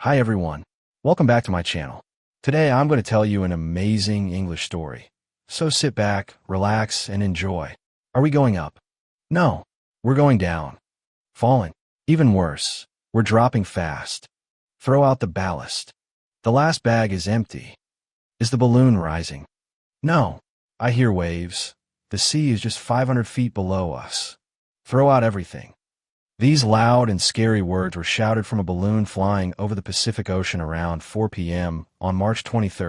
Hi everyone. Welcome back to my channel. Today I'm going to tell you an amazing English story. So sit back, relax, and enjoy. Are we going up? No. We're going down. Falling. Even worse. We're dropping fast. Throw out the ballast. The last bag is empty. Is the balloon rising? No. I hear waves. The sea is just 500 feet below us. Throw out everything. These loud and scary words were shouted from a balloon flying over the Pacific Ocean around 4 p.m. on March 23,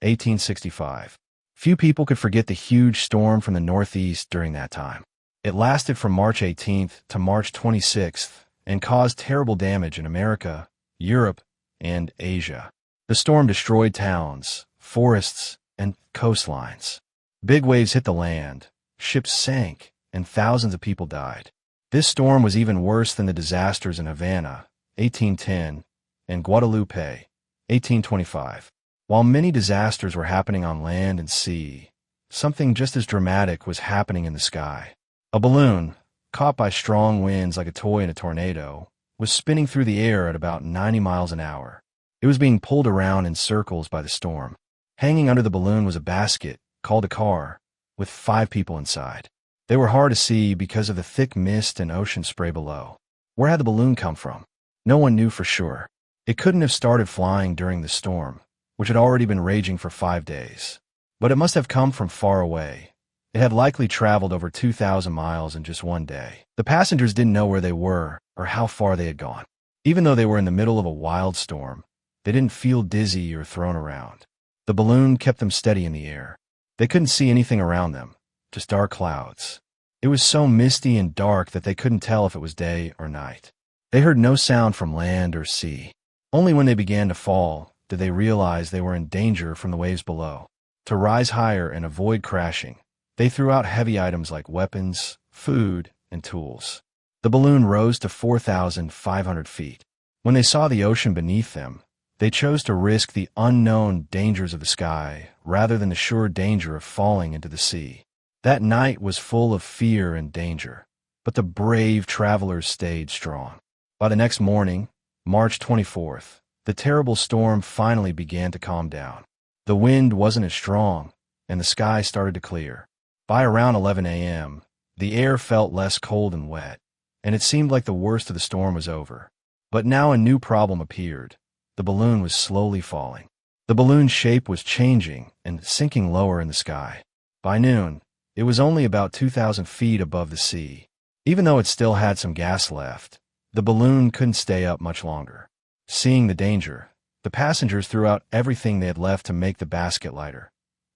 1865. Few people could forget the huge storm from the northeast during that time. It lasted from March 18th to March 26th and caused terrible damage in America, Europe, and Asia. The storm destroyed towns, forests, and coastlines. Big waves hit the land, ships sank, and thousands of people died. This storm was even worse than the disasters in Havana, 1810, and Guadalupe, 1825. While many disasters were happening on land and sea, something just as dramatic was happening in the sky. A balloon, caught by strong winds like a toy in a tornado, was spinning through the air at about 90 miles an hour. It was being pulled around in circles by the storm. Hanging under the balloon was a basket, called a car, with 5 people inside. They were hard to see because of the thick mist and ocean spray below. Where had the balloon come from? No one knew for sure. It couldn't have started flying during the storm, which had already been raging for 5 days. But it must have come from far away. It had likely traveled over 2,000 miles in just one day. The passengers didn't know where they were or how far they had gone. Even though they were in the middle of a wild storm, they didn't feel dizzy or thrown around. The balloon kept them steady in the air. They couldn't see anything around them, just dark clouds. It was so misty and dark that they couldn't tell if it was day or night. They heard no sound from land or sea. Only when they began to fall did they realize they were in danger from the waves below. To rise higher and avoid crashing, they threw out heavy items like weapons, food, and tools. The balloon rose to 4,500 feet. When they saw the ocean beneath them, they chose to risk the unknown dangers of the sky rather than the sure danger of falling into the sea. That night was full of fear and danger, but the brave travelers stayed strong. By the next morning, March 24th, the terrible storm finally began to calm down. The wind wasn't as strong, and the sky started to clear. By around 11 a.m., the air felt less cold and wet, and it seemed like the worst of the storm was over. But now a new problem appeared. The balloon was slowly falling. The balloon's shape was changing and sinking lower in the sky. By noon, it was only about 2,000 feet above the sea. Even though it still had some gas left, the balloon couldn't stay up much longer. Seeing the danger, the passengers threw out everything they had left to make the basket lighter,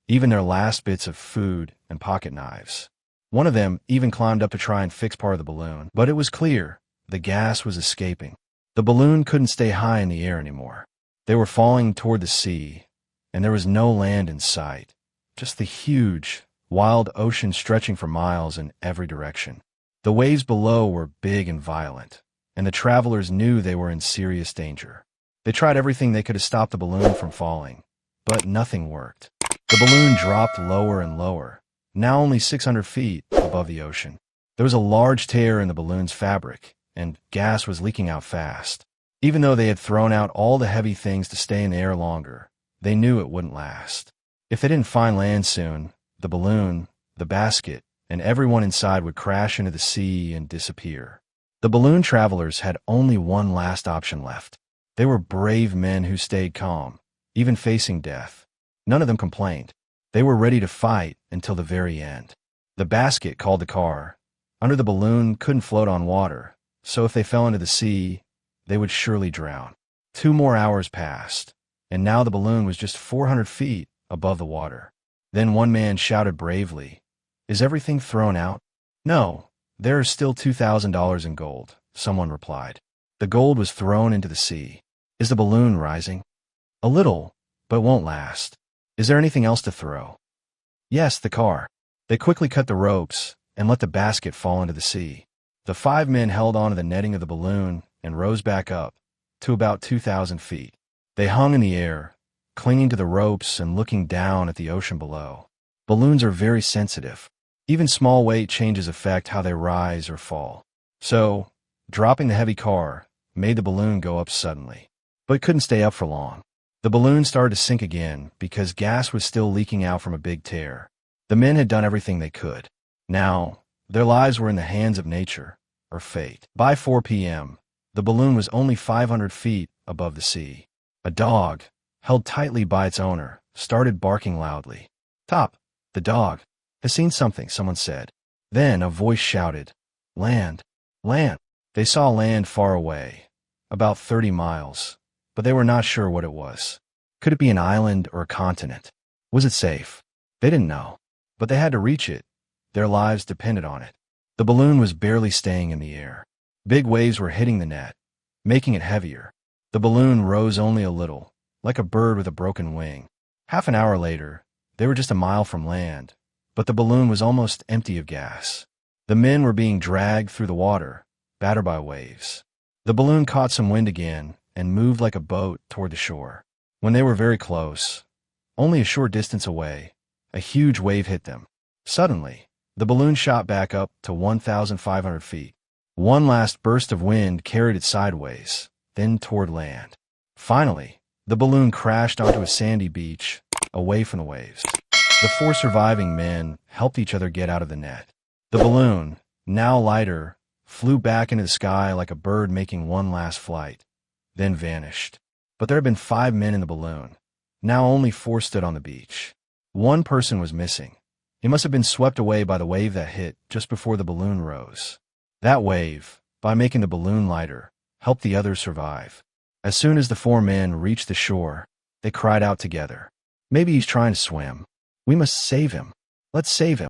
even their last bits of food and pocket knives. One of them even climbed up to try and fix part of the balloon, but it was clear the gas was escaping. The balloon couldn't stay high in the air anymore. They were falling toward the sea, and there was no land in sight, just the huge, wild ocean stretching for miles in every direction. The waves below were big and violent, and the travelers knew they were in serious danger. They tried everything they could to stop the balloon from falling, but nothing worked. The balloon dropped lower and lower, now only 600 feet above the ocean. There was a large tear in the balloon's fabric, and gas was leaking out fast. Even though they had thrown out all the heavy things to stay in the air longer, they knew it wouldn't last. If they didn't find land soon, the balloon, the basket, and everyone inside would crash into the sea and disappear. The balloon travelers had only one last option left. They were brave men who stayed calm, even facing death. None of them complained. They were ready to fight until the very end. The basket, called the car, under the balloon couldn't float on water, so if they fell into the sea, they would surely drown. 2 more hours passed, and now the balloon was just 400 feet above the water. Then one man shouted bravely, "Is everything thrown out?" "No, there is still $2,000 in gold," someone replied. The gold was thrown into the sea. "Is the balloon rising?" "A little, but won't last." "Is there anything else to throw?" "Yes, the car." They quickly cut the ropes and let the basket fall into the sea. The 5 men held onto the netting of the balloon and rose back up to about 2,000 feet. They hung in the air, clinging to the ropes and looking down at the ocean below. Balloons are very sensitive. Even small weight changes affect how they rise or fall. So, dropping the heavy car made the balloon go up suddenly. but it couldn't stay up for long. The balloon started to sink again because gas was still leaking out from a big tear. The men had done everything they could. Now, their lives were in the hands of nature, or fate. By 4 p.m., the balloon was only 500 feet above the sea. A dog, held tightly by its owner, started barking loudly. "Top, the dog has seen something," someone said. Then a voice shouted, "Land! Land!" They saw land far away, about 30 miles, but they were not sure what it was. Could it be an island or a continent? Was it safe? They didn't know, but they had to reach it. Their lives depended on it. The balloon was barely staying in the air. Big waves were hitting the net, making it heavier. The balloon rose only a little, like a bird with a broken wing. Half an hour later, they were just a mile from land, but the balloon was almost empty of gas. The men were being dragged through the water, battered by waves. The balloon caught some wind again and moved like a boat toward the shore. When they were very close, only a short distance away, a huge wave hit them. Suddenly, the balloon shot back up to 1,500 feet. One last burst of wind carried it sideways, then toward land. Finally, the balloon crashed onto a sandy beach, away from the waves. The four surviving men helped each other get out of the net. The balloon, now lighter, flew back into the sky like a bird making one last flight, then vanished. But there had been 5 men in the balloon. Now only 4 stood on the beach. One person was missing. He must have been swept away by the wave that hit just before the balloon rose. That wave, by making the balloon lighter, helped the others survive. As soon as the 4 men reached the shore, they cried out together, "Maybe he's trying to swim. We must save him. Let's save him."